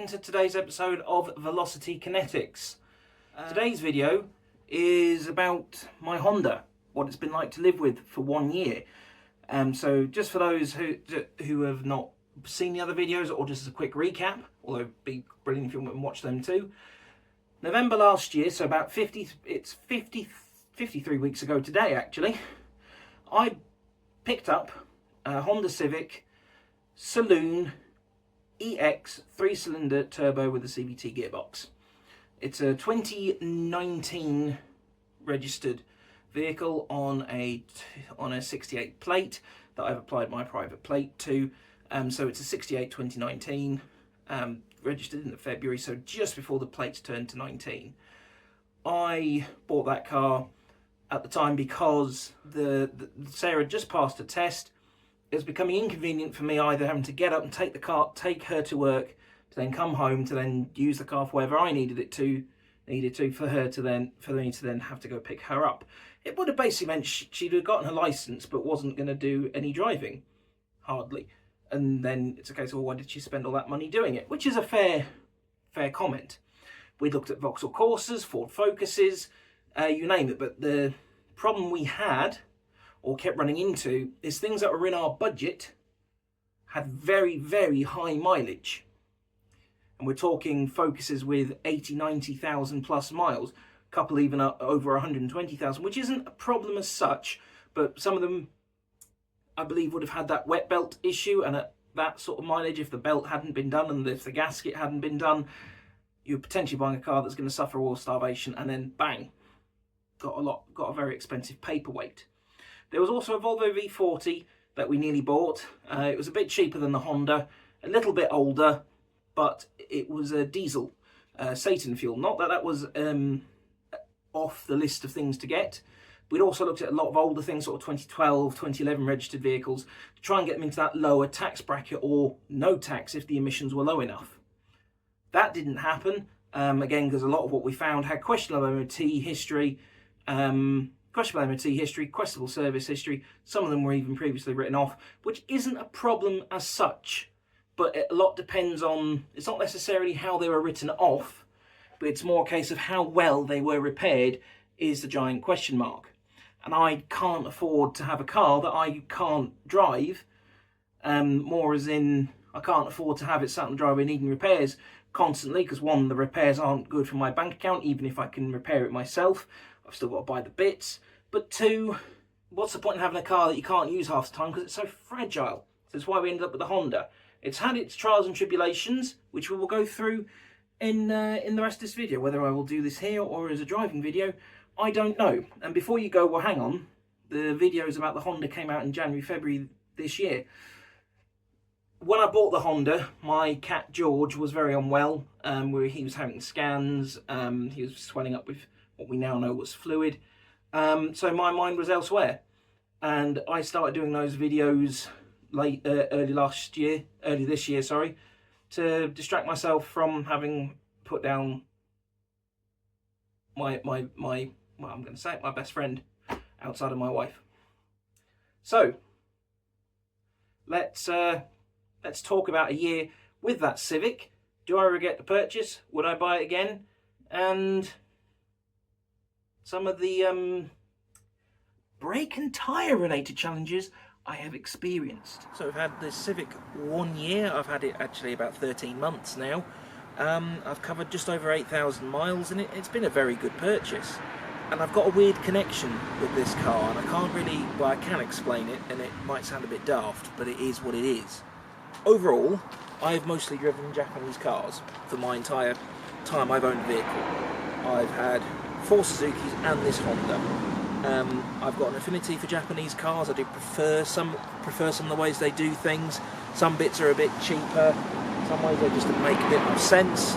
to today's episode of Velocity Kinetics. Today's video is about my Honda, what it's been like to live with for 1 year. So just for those who have not seen the other videos, or just as a quick recap, although it'd be brilliant if you want to watch them too. November last year, so about 53 weeks ago today actually, I picked up a Honda Civic Saloon EX 3-cylinder turbo with a CVT gearbox. It's a 2019 registered vehicle on a 68 plate that I've applied my private plate to. So it's a 68 2019, registered in February, so just before the plates turned to 19. I bought that car at the time because Sarah had just passed a test. It was becoming inconvenient for me either having to get up and take the car, take her to work, to then come home, to then use the car for wherever I needed me to for me to then have to go pick her up. It would have basically meant she'd have gotten her license but wasn't going to do any driving, hardly. And then it's a case of, well, why did she spend all that money doing it? Which is a fair comment. We looked at Vauxhall Corsas, Ford Focuses, you name it. But the problem we had, or kept running into, is things that were in our budget had very, very high mileage. And we're talking Focuses with 80, 90,000 plus miles, a couple even over 120,000, which isn't a problem as such, but some of them, I believe, would have had that wet belt issue, and at that sort of mileage, if the belt hadn't been done and if the gasket hadn't been done, you're potentially buying a car that's going to suffer oil starvation, and then bang, got a very expensive paperweight. There was also a Volvo V40 that we nearly bought. It was a bit cheaper than the Honda, a little bit older, but it was a diesel, Satan fuel. Not that that was off the list of things to get. We'd also looked at a lot of older things, sort of 2012, 2011 registered vehicles, to try and get them into that lower tax bracket or no tax if the emissions were low enough. That didn't happen, again, because a lot of what we found had questionable MOT history, questionable service history. Some of them were even previously written off, which isn't a problem as such, but a lot depends on, it's not necessarily how they were written off, but it's more a case of how well they were repaired is the giant question mark. And I can't afford to have a car that I can't drive, more as in I can't afford to have it sat on the driveway needing repairs constantly, because one, the repairs aren't good for my bank account, even if I can repair it myself. I've still got to buy the bits. But two, what's the point in having a car that you can't use half the time because it's so fragile? So that's why we ended up with the Honda. It's had its trials and tribulations, which we will go through in the rest of this video. Whether I will do this here or as a driving video, I don't know. And before you go, well, hang on, the videos about the Honda came out in January, February this year. When I bought the Honda, my cat George was very unwell. Where he was having scans, he was swelling up with what we now know was fluid. So my mind was elsewhere, and I started doing those videos early this year, to distract myself from having put down my I'm going to say it, my best friend outside of my wife. So let's talk about a year with that Civic. Do I regret the purchase? Would I buy it again? And some of the brake and tyre related challenges I have experienced. So I've had this Civic 1 year. I've had it actually about 13 months now. I've covered just over 8,000 miles, and it's been a very good purchase. And I've got a weird connection with this car, and I can't really, well, I can explain it, and it might sound a bit daft, but it is what it is. Overall, I've mostly driven Japanese cars for my entire time I've owned a vehicle. I've had 4 Suzukis and this Honda. I've got an affinity for Japanese cars. I do prefer some of the ways they do things. Some bits are a bit cheaper, some ways they just make a bit more sense.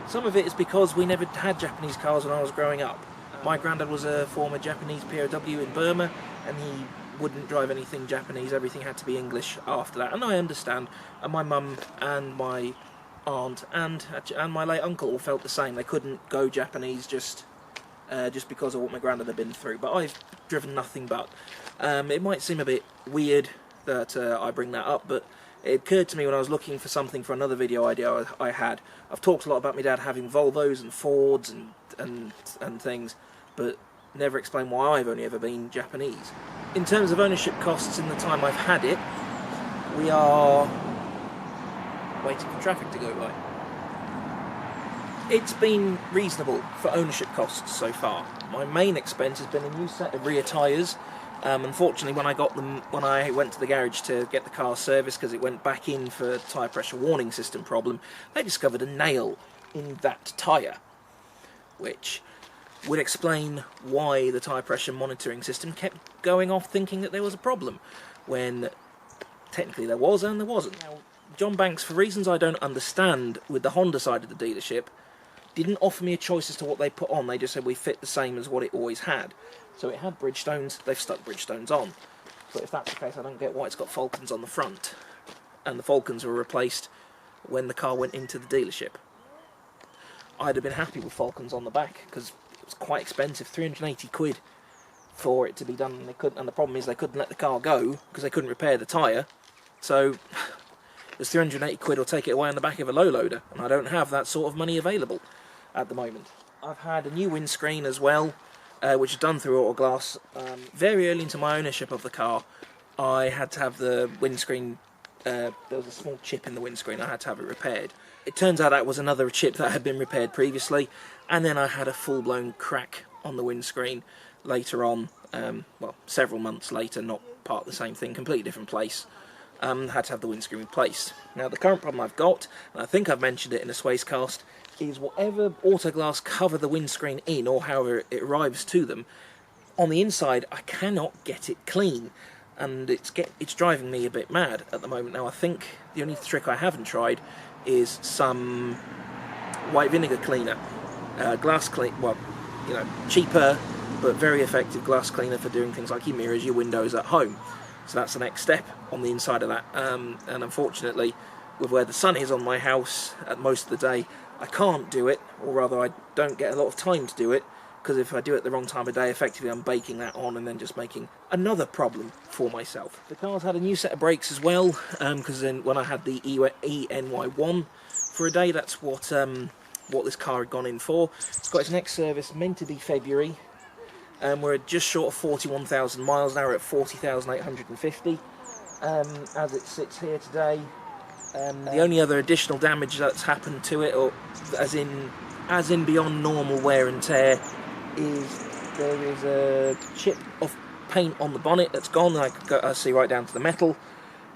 Some of it is because we never had Japanese cars when I was growing up. My granddad was a former Japanese POW in Burma, and he wouldn't drive anything Japanese. Everything had to be English after that, and I understand. And my mum and my aunt and my late uncle all felt the same. They couldn't go Japanese just because of what my granddad had been through. But I've driven nothing but. It might seem a bit weird that I bring that up, but It occurred to me when I was looking for something for another video idea I had. I've talked a lot about my dad having Volvos and Fords and things, but never explained why I've only ever been Japanese. In terms of ownership costs in the time I've had it, we are waiting for traffic to go by. It's been reasonable for ownership costs so far. My main expense has been a new set of rear tyres. Unfortunately, when I went to the garage to get the car serviced because it went back in for a tyre pressure warning system problem, they discovered a nail in that tyre, which would explain why the tyre pressure monitoring system kept going off thinking that there was a problem, when technically there was and there wasn't. Now, John Banks, for reasons I don't understand with the Honda side of the dealership, didn't offer me a choice as to what they put on. They just said we fit the same as what it always had. So it had Bridgestones, they've stuck Bridgestones on. But if that's the case, I don't get why it's got Falcons on the front. And the Falcons were replaced when the car went into the dealership. I'd have been happy with Falcons on the back, because it was quite expensive, 380 quid for it to be done, and they couldn't. And the problem is they couldn't let the car go, because they couldn't repair the tyre. So there's 380 quid or take it away on the back of a low loader, and I don't have that sort of money available at the moment. I've had a new windscreen as well, which is done through Autoglass. Very early into my ownership of the car, I had to have the windscreen, there was a small chip in the windscreen, I had to have it repaired. It turns out that was another chip that had been repaired previously, and then I had a full-blown crack on the windscreen later on, well, several months later, not part of the same thing, completely different place. Had to have the windscreen replaced. Now the current problem I've got, and I think I've mentioned it in a Swaycast, is whatever Autoglass cover the windscreen in, or however it arrives to them, on the inside I cannot get it clean, and it's driving me a bit mad at the moment. Now I think the only trick I haven't tried is some white vinegar cleaner, glass clean, well, you know, cheaper but very effective glass cleaner for doing things like your mirrors, your windows at home. So that's the next step on the inside of that, and unfortunately, with where the sun is on my house at most of the day, I can't do it, or rather I don't get a lot of time to do it, because if I do it the wrong time of day, effectively I'm baking that on and then just making another problem for myself. The car's had a new set of brakes as well, because then when I had the ENY1 for a day, that's what this car had gone in for. It's got its next service meant to be February. We're just short of 41,000 miles now, we're at 40,850 as it sits here today. The only other additional damage that's happened to it, or as in beyond normal wear and tear, is there is a chip of paint on the bonnet that's gone, and I see right down to the metal.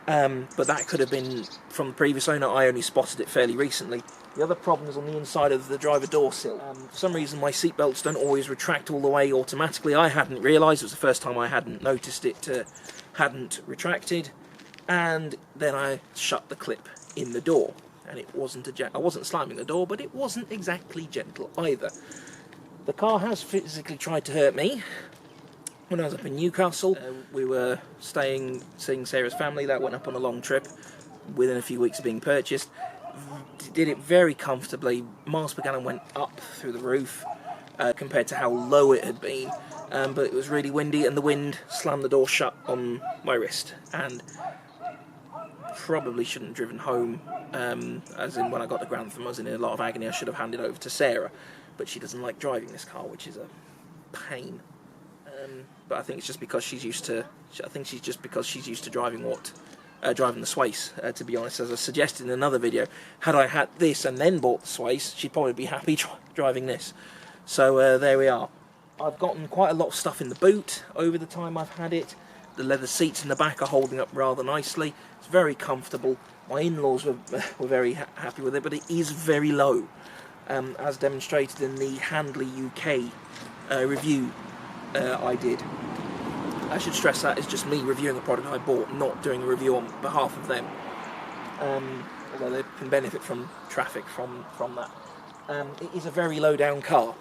But that could have been from the previous owner. I only spotted it fairly recently. The other problem is on the inside of the driver door sill. For some reason my seat belts don't always retract all the way automatically. I hadn't realised, it was the first time I hadn't noticed it hadn't retracted, and then I shut the clip in the door, and it wasn't I wasn't slamming the door, but it wasn't exactly gentle either. The car has physically tried to hurt me. When I was up in Newcastle, we were seeing Sarah's family. That went up on a long trip within a few weeks of being purchased. Did it very comfortably. Miles per gallon went up through the roof compared to how low it had been, but it was really windy, and the wind slammed the door shut on my wrist, and probably shouldn't have driven home, as in when I got to Grantham I was in a lot of agony. I should have handed over to Sarah, but she doesn't like driving this car, which is a pain. But I think it's just because she's used to. I think she's just because she's used to driving driving the Swace. To be honest, as I suggested in another video, had I had this and then bought the Swace, she'd probably be happy driving this. So there we are. I've gotten quite a lot of stuff in the boot over the time I've had it. The leather seats in the back are holding up rather nicely. It's very comfortable. My in-laws were very happy with it, but it is very low, as demonstrated in the Handley UK review I did. I should stress that it's just me reviewing a product I bought, not doing a review on behalf of them. Although they can benefit from traffic from that. It is a very low down car,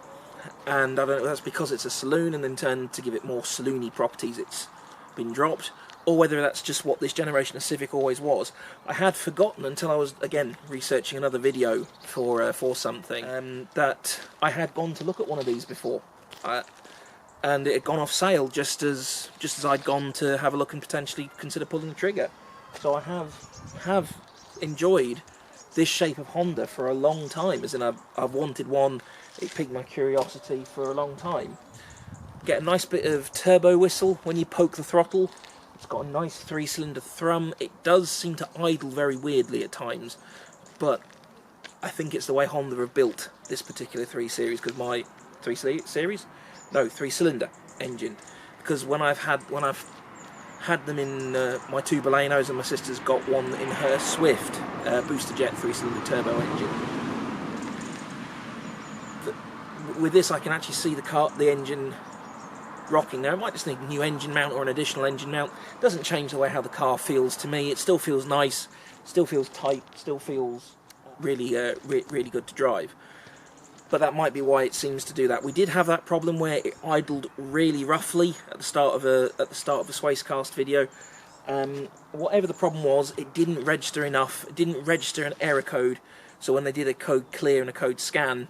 and I don't know if that's because it's a saloon and in turn to give it more saloony properties it's been dropped, or whether that's just what this generation of Civic always was. I had forgotten until I was again researching another video for something that I had gone to look at one of these before. And it had gone off sale just as I'd gone to have a look and potentially consider pulling the trigger. So I have enjoyed this shape of Honda for a long time, as in I've wanted one. It piqued my curiosity for a long time. Get a nice bit of turbo whistle when you poke the throttle. It's got a nice 3-cylinder thrum. It does seem to idle very weirdly at times, but I think it's the way Honda have built this particular 3 Series, because my 3 Series? No, 3-cylinder engine. Because when I've had them in my 2 Balenos, and my sister's got one in her Swift booster jet 3-cylinder turbo engine. With this, I can actually see the engine rocking. Now, it might just need a new engine mount or an additional engine mount. It doesn't change the way how the car feels to me. It still feels nice, still feels tight, still feels really, really good to drive. But that might be why it seems to do that. We did have that problem where it idled really roughly at the start of a Swacecast video. Whatever the problem was, it didn't register enough. It didn't register an error code. So when they did a code clear and a code scan,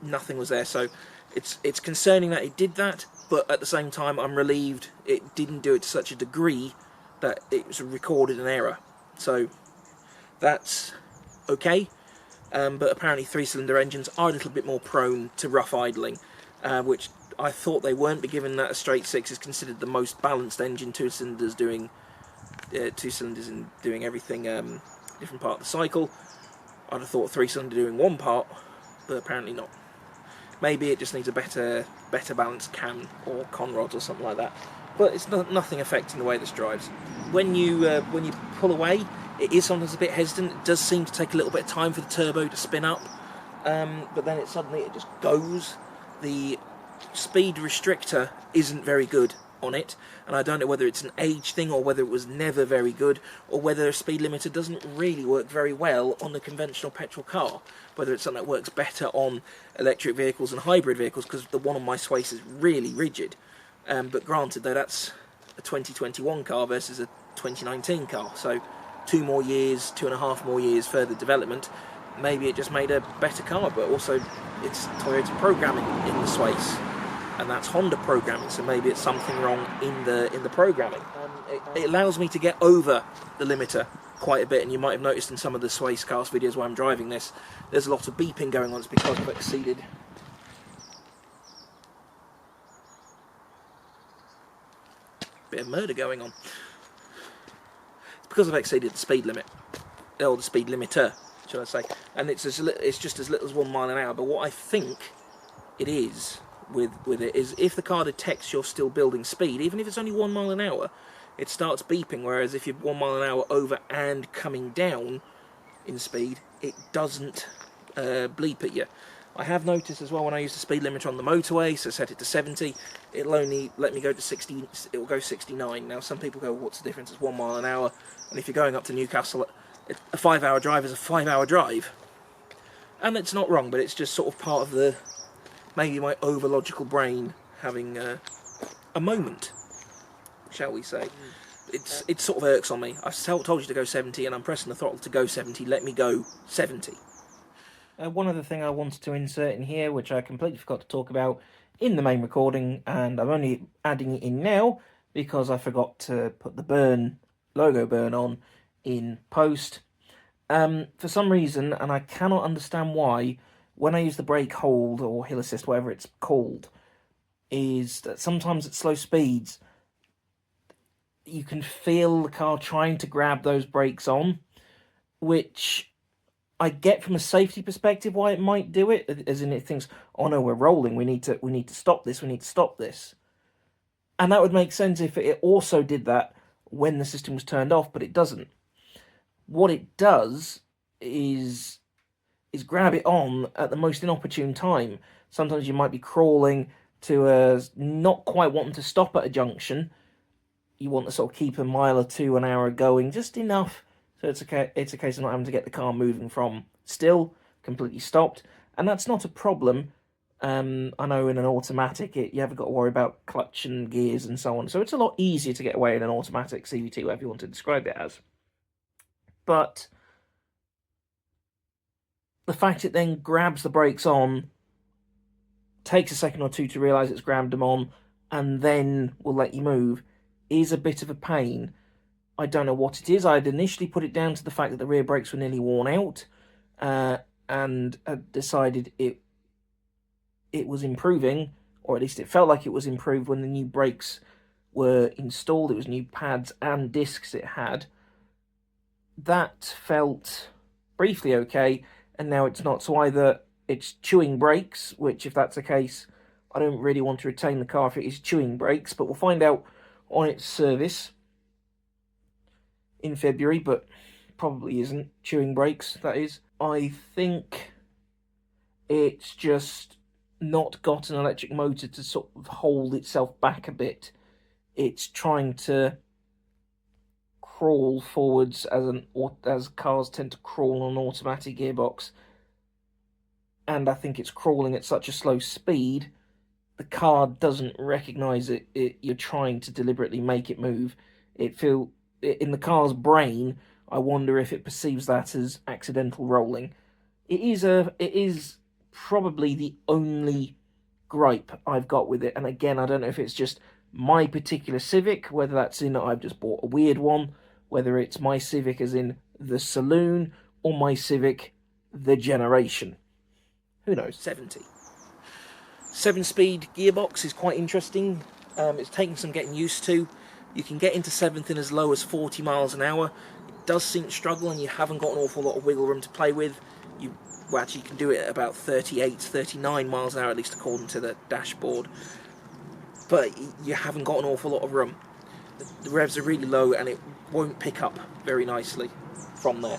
nothing was there. So it's concerning that it did that. But at the same time, I'm relieved it didn't do it to such a degree that it was recorded an error. So that's okay. But apparently 3-cylinder engines are a little bit more prone to rough idling, which I thought they weren't, but given that a straight 6 is considered the most balanced engine, 2 cylinders doing 2 cylinders and doing everything different part of the cycle, I'd have thought 3-cylinder doing one part, but apparently not. Maybe it just needs a better balanced cam or con rods or something like that. But it's nothing affecting the way this drives. When you pull away, it is sometimes a bit hesitant. It does seem to take a little bit of time for the turbo to spin up, but then suddenly it just goes. The speed restrictor isn't very good on it, and I don't know whether it's an age thing or whether it was never very good, or whether a speed limiter doesn't really work very well on the conventional petrol car, whether it's something that works better on electric vehicles and hybrid vehicles, because the one on my Swace is really rigid. But granted, though, that's a 2021 car versus a 2019 car, so 2.5 more years further development, maybe it just made a better car. But also it's Toyota programming in the Swace, and that's Honda programming, so maybe it's something wrong in the programming. It allows me to get over the limiter quite a bit, and you might have noticed in some of the Swacecast videos where I'm driving this, there's a lot of beeping going on. It's because I've exceeded bit of murder going on. It's because I've exceeded the speed limit, or the speed limiter, shall I say, and it's just as little as 1 mile an hour. But what I think it is with it is, if the car detects you're still building speed, even if it's only 1 mile an hour, it starts beeping, whereas if you're 1 mile an hour over and coming down in speed, it doesn't bleep at you. I have noticed as well, when I use the speed limiter on the motorway, so set it to 70, it'll only let me go to 60, it will go 69. Now some people go, what's the difference, it's 1 mile an hour, and if you're going up to Newcastle, a 5-hour drive is a 5-hour drive. And it's not wrong, but it's just sort of part of the, maybe my over-logical brain having a moment, shall we say. It sort of irks on me. I've told you to go 70, and I'm pressing the throttle to go 70, let me go 70. One other thing I wanted to insert in here, which I completely forgot to talk about in the main recording, and I'm only adding it in now because I forgot to put the logo burn on in post. For some reason, and I cannot understand why, when I use the brake hold or hill assist, whatever it's called, is that sometimes at slow speeds you can feel the car trying to grab those brakes on, which I get from a safety perspective why it might do it, as in it thinks, oh no, we're rolling, we need to stop this, and that would make sense if it also did that when the system was turned off, but it doesn't. What it does is grab it on at the most inopportune time. Sometimes you might be crawling to not quite wanting to stop at a junction. You want to sort of keep a mile or two an hour going, just enough so it's a case of not having to get the car moving from still, completely stopped. And that's not a problem. I know in an automatic, you haven't got to worry about clutch and gears and so on. So it's a lot easier to get away in an automatic CVT, whatever you want to describe it as. But the fact it then grabs the brakes on, takes a second or two to realise it's grabbed them on, and then will let you move, is a bit of a pain. I don't know what it is. I had initially put it down to the fact that the rear brakes were nearly worn out, and had decided it was improving, or at least it felt like it was improved when the new brakes were installed. It was new pads and discs it had. That felt briefly okay, and now it's not. So either it's chewing brakes, which if that's the case, I don't really want to retain the car if it is chewing brakes, but we'll find out on its service in February, but probably isn't chewing brakes, that is. I think it's just not got an electric motor to sort of hold itself back a bit. It's trying to crawl forwards as cars tend to crawl on an automatic gearbox, and I think it's crawling at such a slow speed the car doesn't recognize it. You're trying to deliberately make it move. In the car's brain, I wonder if it perceives that as accidental rolling. It is probably the only gripe I've got with it, and again, I don't know if it's just my particular Civic, whether that's in I've just bought a weird one, whether it's my Civic as in the saloon, or my Civic the generation. Who knows? 70. 7-speed gearbox is quite interesting. It's taking some getting used to. You can get into 7th in as low as 40 miles an hour. It does seem to struggle, and you haven't got an awful lot of wiggle room to play with. Well, actually, you can do it at about 38, 39 miles an hour, at least according to the dashboard. But you haven't got an awful lot of room. The revs are really low, and it won't pick up very nicely from there.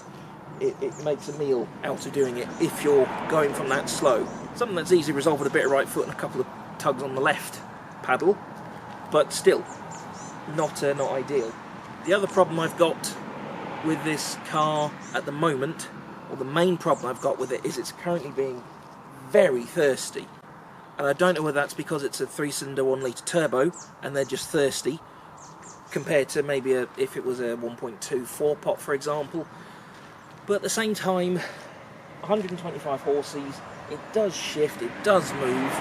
It makes a meal out of doing it if you're going from that slow. Something that's easily resolved with a bit of right foot and a couple of tugs on the left paddle, but still not ideal. The other problem I've got with this car at the moment, or the main problem I've got with it, is it's currently being very thirsty. And I don't know whether that's because it's a 3-cylinder 1-litre turbo and they're just thirsty, compared to maybe if it was a 1.2 4-pot, for example. But at the same time, 125 horses, it does shift, it does move,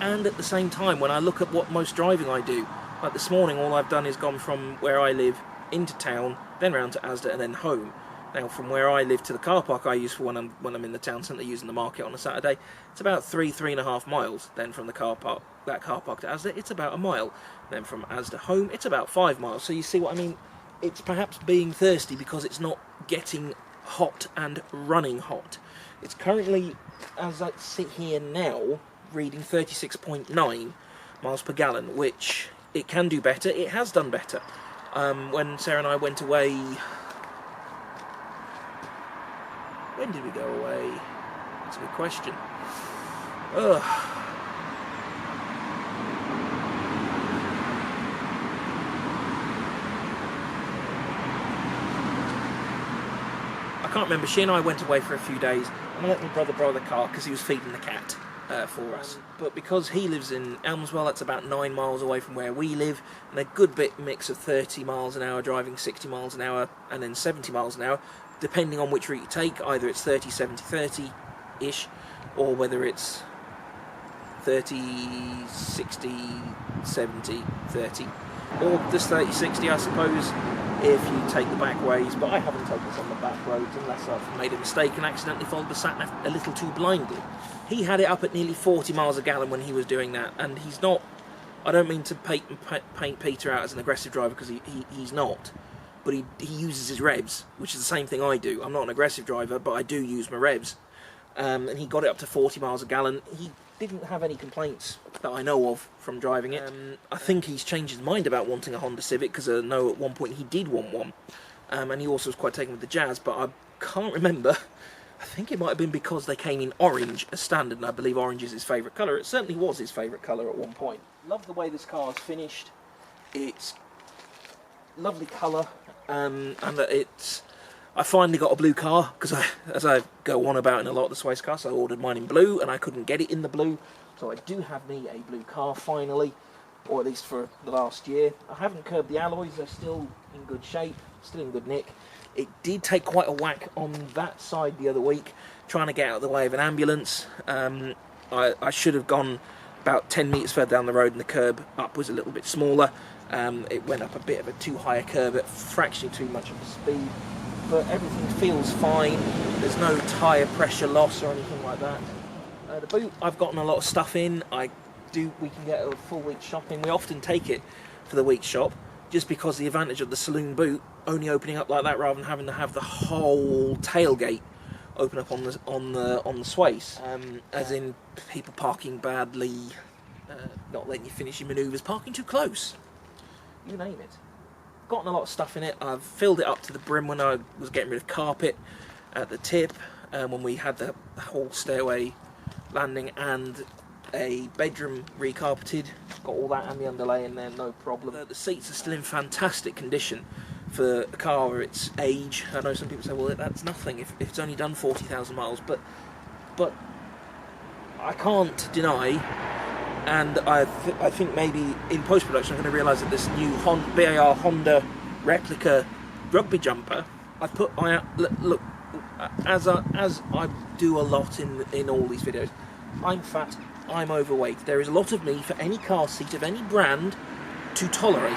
and at the same time, when I look at what most driving I do, like this morning, all I've done is gone from where I live into town, then round to Asda, and then home. Now, from where I live to the car park I use for when I'm in the town centre using the market on a Saturday, it's about 3.5 miles. Then from the car park to Asda, it's about a mile. Then from Asda home, it's about 5 miles. So you see what I mean? It's perhaps being thirsty because it's not getting hot and running hot. It's currently, as I sit here now, reading 36.9 miles per gallon, which it can do better. It has done better. When Sarah and I went away... When did we go away? That's a good question. Ugh. I can't remember. She and I went away for a few days, and I let my brother borrow the car because he was feeding the cat for us. But because he lives in Elmswell, that's about 9 miles away from where we live, and a good bit mix of 30 miles an hour driving, 60 miles an hour, and then 70 miles an hour, depending on which route you take. Either it's 30, 70, 30-ish, or whether it's 30, 60, 70, 30. Or just 30, 60, I suppose, if you take the back ways, but I haven't taken this on the back roads unless I've made a mistake and accidentally followed the sat-nav a little too blindly. He had it up at nearly 40 miles a gallon when he was doing that, and he's not... I don't mean to paint Peter out as an aggressive driver, because he's not, but he uses his revs, which is the same thing I do. I'm not an aggressive driver, but I do use my revs. And he got it up to 40 miles a gallon. He didn't have any complaints that I know of from driving it. I think he's changed his mind about wanting a Honda Civic, because I know at one point he did want one. And he also was quite taken with the Jazz, but I can't remember. I think it might have been because they came in orange as standard, and I believe orange is his favourite colour. It certainly was his favourite colour at one point. Love the way this car is finished. It's lovely colour, and that it's... I finally got a blue car, because as I go on about in a lot of the Sways cars, I ordered mine in blue, and I couldn't get it in the blue, so I do have me a blue car finally, or at least for the last year. I haven't curbed the alloys, they're still in good shape, still in good nick. It did take quite a whack on that side the other week, trying to get out of the way of an ambulance. I should have gone about 10 metres further down the road, and the curb up was a little bit smaller. It went up a bit of a too high a curve at fractionally too much of a speed, but everything feels fine. There's no tyre pressure loss or anything like that. The boot, I've gotten a lot of stuff in. We can get a full week's shopping. We often take it for the week's shop, just because the advantage of the saloon boot only opening up like that, rather than having to have the whole tailgate open up on the sways, as in people parking badly, not letting you finish your manoeuvres, parking too close, you name it. Gotten a lot of stuff in it. I've filled it up to the brim when I was getting rid of carpet at the tip, when we had the whole stairway landing and a bedroom recarpeted. Got all that and the underlay in there, no problem. The seats are still in fantastic condition for a car of its age. I know some people say, well, that's nothing if it's only done 40,000 miles, but I can't deny, and I think maybe in post-production I'm going to realise that this new BAR Honda replica rugby jumper, look, as I do a lot in all these videos, I'm fat, I'm overweight. There is a lot of me for any car seat of any brand to tolerate,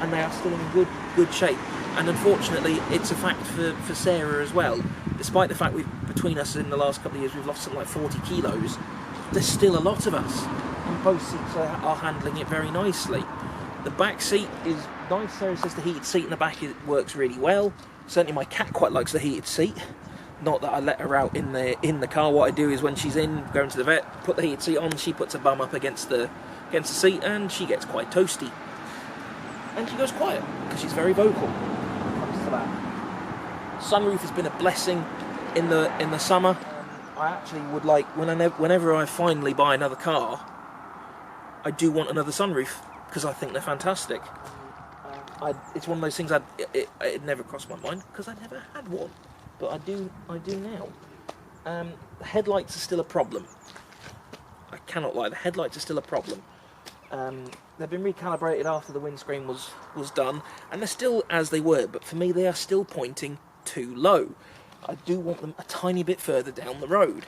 and they are still in good shape. And unfortunately, it's a fact for Sarah as well. Despite the fact between us in the last couple of years we've lost something like 40 kilos, there's still a lot of us, and both seats are handling it very nicely. The back seat is nice. Sarah says the heated seat in the back works really well. Certainly my cat quite likes the heated seat. Not that I let her out in the car. What I do is when she's going to the vet, put the heated seat on, she puts her bum up against the seat, and she gets quite toasty. And she goes quiet, because she's very vocal when it comes to that. Sunroof has been a blessing in the summer. I actually would like, whenever I finally buy another car, I do want another sunroof, because I think they're fantastic. It's one of those things it never crossed my mind, because I never had one. But I do now. The headlights are still a problem. I cannot lie, the headlights are still a problem. They've been recalibrated after the windscreen was done, and they're still as they were, but for me they are still pointing too low. I do want them a tiny bit further down the road.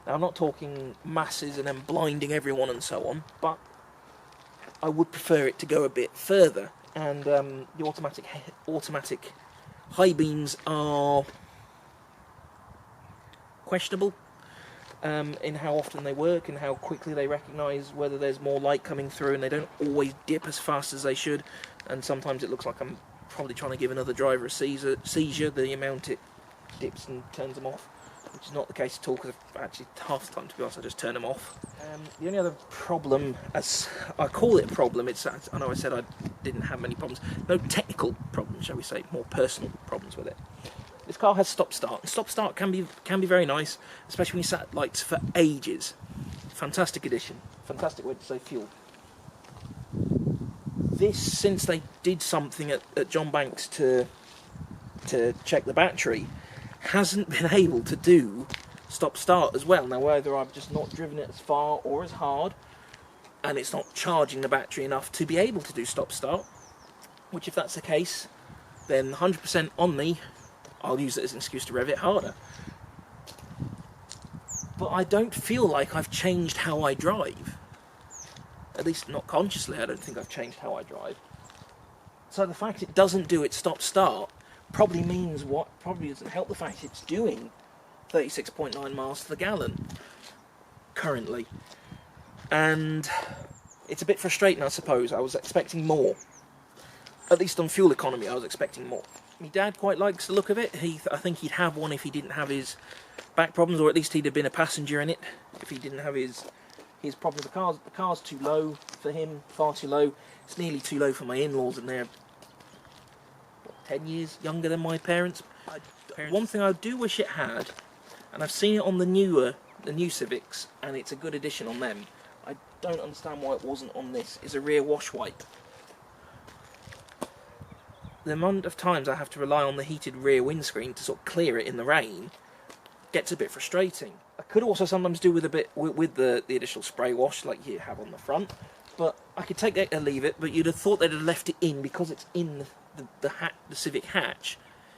Now I'm not talking masses and then blinding everyone and so on, but I would prefer it to go a bit further. And the automatic high beams are questionable in how often they work and how quickly they recognise whether there's more light coming through, and they don't always dip as fast as they should, and sometimes it looks like I'm probably trying to give another driver a seizure, the amount it dips and turns them off, which is not the case at all, because actually half the time, to be honest, I just turn them off. The only other problem, as I call it a problem, I know I said I didn't have many problems, no technical problems, shall we say, more personal problems with it. This car has stop-start, and stop-start can be very nice, especially when you sat at lights for ages. Fantastic addition, fantastic way to save fuel. This, since they did something at John Banks to check the battery, hasn't been able to do stop-start as well. Now, whether I've just not driven it as far or as hard, and it's not charging the battery enough to be able to do stop-start, which if that's the case, then 100% on me, I'll use it as an excuse to rev it harder. But I don't feel like I've changed how I drive. At least not consciously, I don't think I've changed how I drive. So the fact it doesn't do its stop-start probably doesn't help the fact it's doing 36.9 miles to the gallon currently. And it's a bit frustrating, I suppose. I was expecting more. At least on fuel economy, I was expecting more. My dad quite likes the look of it. I think he'd have one if he didn't have his back problems, or at least he'd have been a passenger in it if he didn't have his problems. The car's too low for him, far too low. It's nearly too low for my in-laws, and they're 10 years younger than my parents. One thing I do wish it had, and I've seen it on the new Civics, and it's a good addition on them. I don't understand why it wasn't on this, is a rear wash wipe. The amount of times I have to rely on the heated rear windscreen to sort of clear it in the rain gets a bit frustrating. I could also sometimes do with the additional spray wash like you have on the front, but I could take that and leave it. But you'd have thought they'd have left it in because it's in the Civic hatch.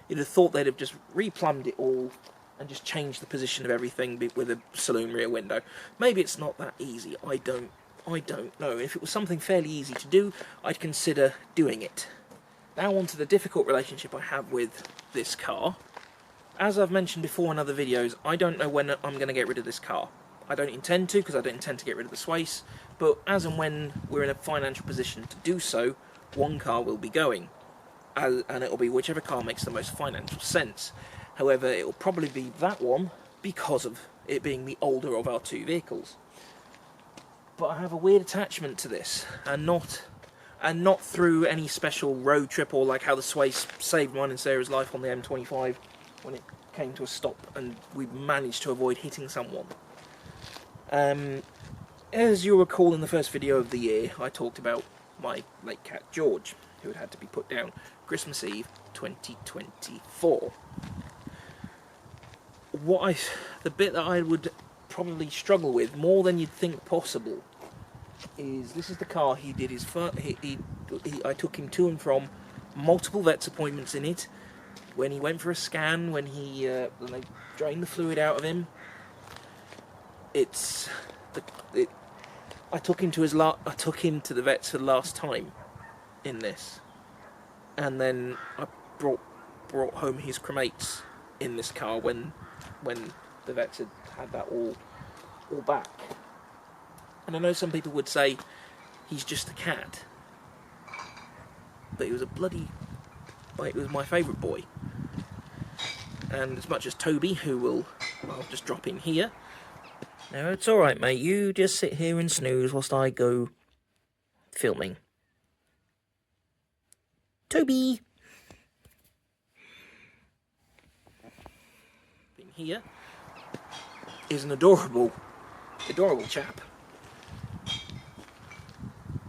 You'd have thought they'd have just replumbed it all and just changed the position of everything with a saloon rear window. Maybe it's not that easy. I don't I don't know. If it was something fairly easy to do, I'd consider doing it. Now on to the difficult relationship I have with this car. As I've mentioned before in other videos, I don't know when I'm going to get rid of this car. I don't intend to, because I don't intend to get rid of the Swace, but as and when we're in a financial position to do so, one car will be going. And it'll be whichever car makes the most financial sense. However, it'll probably be that one, because of it being the older of our two vehicles. But I have a weird attachment to this, and not through any special road trip or like how the Swace saved mine and Sarah's life on the M25 when it came to a stop and we managed to avoid hitting someone. As you'll recall in the first video of the year, I talked about my late cat George, who had to be put down Christmas Eve 2024. The bit that I would probably struggle with more than you'd think possible is this is the car he did his first. I took him to and from multiple vets appointments in it. When he went for a scan, when they drained the fluid out of him. I took him to the vets for the last time in this, and then I brought home his cremates in this car when the vets had that all back. And I know some people would say he's just a cat, but he was it was my favourite boy. And as much as Toby, I'll just drop in here. Now it's alright mate, you just sit here and snooze whilst I go filming. Toby! In here is an adorable chap.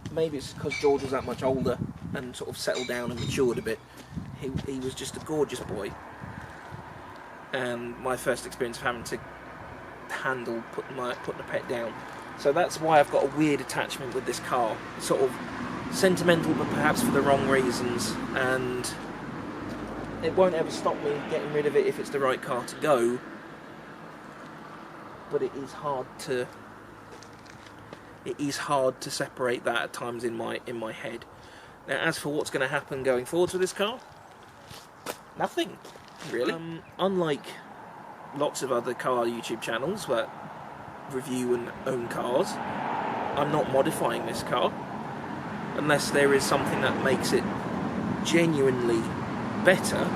Maybe it's because George was that much older and sort of settled down and matured a bit. He was just a gorgeous boy. And my first experience of having to handle putting a pet down. So that's why I've got a weird attachment with this car. Sort of sentimental, but perhaps for the wrong reasons. And it won't ever stop me getting rid of it if it's the right car to go. But it is hard to separate that at times in my head. Now, as for what's going to happen going forwards with this car, nothing really. Unlike lots of other car YouTube channels that review and own cars, I'm not modifying this car unless there is something that makes it genuinely better.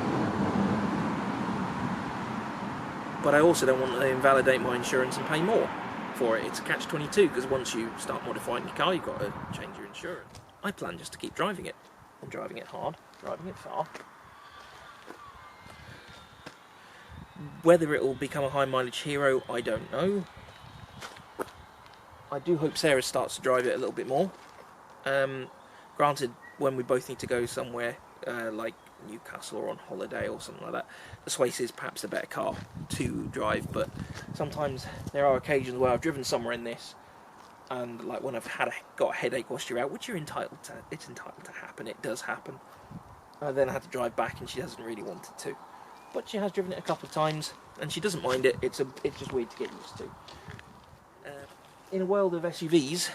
But I also don't want to invalidate my insurance and pay more for it. It's a catch-22, because once you start modifying your car, you've got to change your insurance. I plan just to keep driving it. I'm driving it hard, driving it far. Whether it will become a high-mileage hero, I don't know. I do hope Sarah starts to drive it a little bit more. Granted, when we both need to go somewhere, like Newcastle or on holiday or something like that, the Swace is perhaps a better car to drive, but sometimes there are occasions where I've driven somewhere in this, and like when I've got a headache whilst you're out, which it's entitled to happen, it does happen. I then had to drive back and she hasn't really wanted to. But she has driven it a couple of times and she doesn't mind it. It's just weird to get used to. In a world of SUVs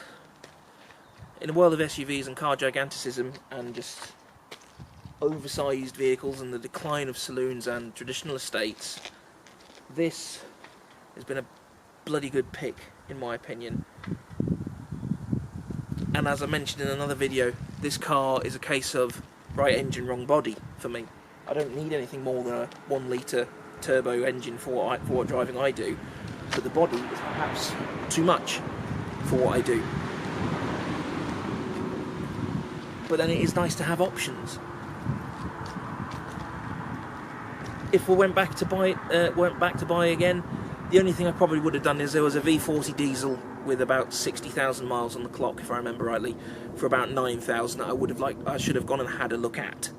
and car giganticism and just oversized vehicles and the decline of saloons and traditional estates, this has been a bloody good pick in my opinion. And as I mentioned in another video, this car is a case of right engine, wrong body for me. I don't need anything more than a 1 litre turbo engine for what driving I do, but the body is perhaps too much for what I do. But then it is nice to have options. If we went back to buy again, the only thing I probably would have done is there was a V40 diesel with about 60,000 miles on the clock, if I remember rightly, for about 9,000 that I should have gone and had a look at,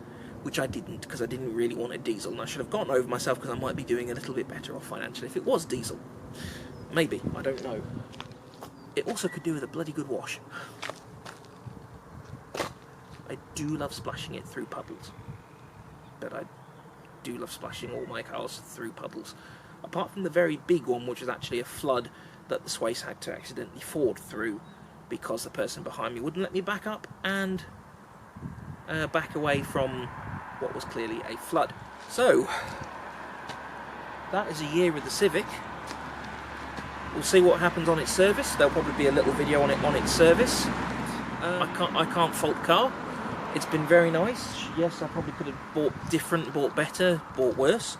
which I didn't, because I didn't really want a diesel, and I should have gotten over myself because I might be doing a little bit better off financially if it was diesel. Maybe, I don't know. It also could do with a bloody good wash. I do love splashing it through puddles, but I do love splashing all my cars through puddles. Apart from the very big one, which was actually a flood that the Swace had to accidentally ford through because the person behind me wouldn't let me back up and back away from what was clearly a flood. So that is a year with the Civic. We'll see what happens on its service. There'll probably be a little video on its service. I can't fault the car. It's been very nice. Yes, I probably could have bought different, bought better, bought worse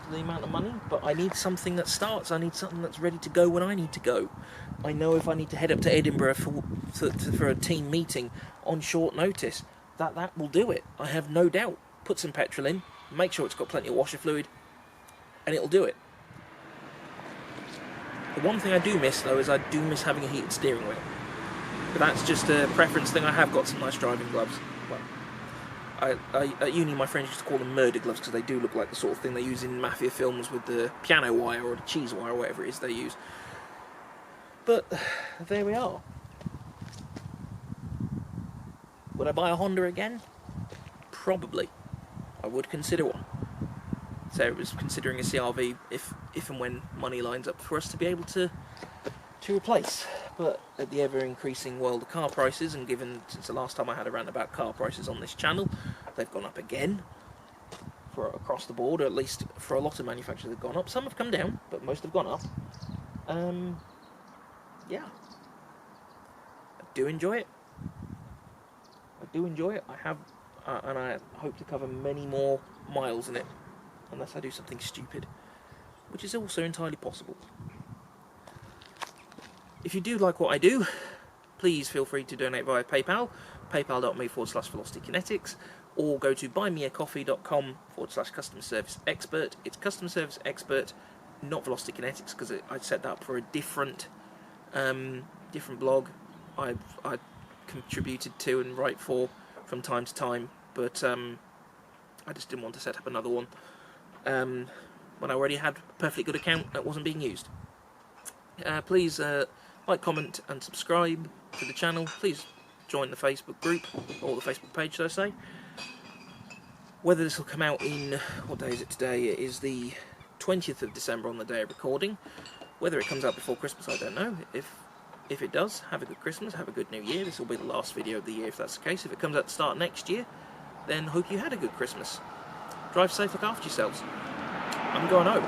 for the amount of money, but I need something that starts. I need something that's ready to go when I need to go. I know if I need to head up to Edinburgh for a team meeting on short notice, that will do it. I have no doubt. Put some petrol in, make sure it's got plenty of washer fluid, and it'll do it. The one thing I do miss, though, is I do miss having a heated steering wheel. But that's just a preference thing. I have got some nice driving gloves. Well, at uni, my friends used to call them murder gloves because they do look like the sort of thing they use in mafia films with the piano wire or the cheese wire or whatever it is they use. But there we are. Would I buy a Honda again? Probably. I would consider one. Sarah was considering a CRV if and when money lines up for us to be able to replace. But at the ever-increasing world of car prices, and given since the last time I had a rant about car prices on this channel, they've gone up again for across the board, or at least for a lot of manufacturers they've gone up. Some have come down, but most have gone up. Yeah. I do enjoy it. I have, and I hope to cover many more miles in it, unless I do something stupid, which is also entirely possible. If you do like what I do, please feel free to donate via PayPal, paypal.me/velocitykinetics, or go to buymeacoffee.com/customer service expert. It's customer service expert, not Velocity Kinetics, because I set that up for a different blog I contributed to and write for from time to time, but I just didn't want to set up another one when I already had a perfectly good account that wasn't being used. Please like, comment and subscribe to the channel. Please join the Facebook group, or the Facebook page, should I say. Whether this will come out in, what day is it today? It is the 20th of December on the day of recording. Whether it comes out before Christmas, I don't know. If it does, have a good Christmas, have a good New Year. This will be the last video of the year if that's the case. If it comes out to start next year, then hope you had a good Christmas. Drive safe, look after yourselves. I'm going home.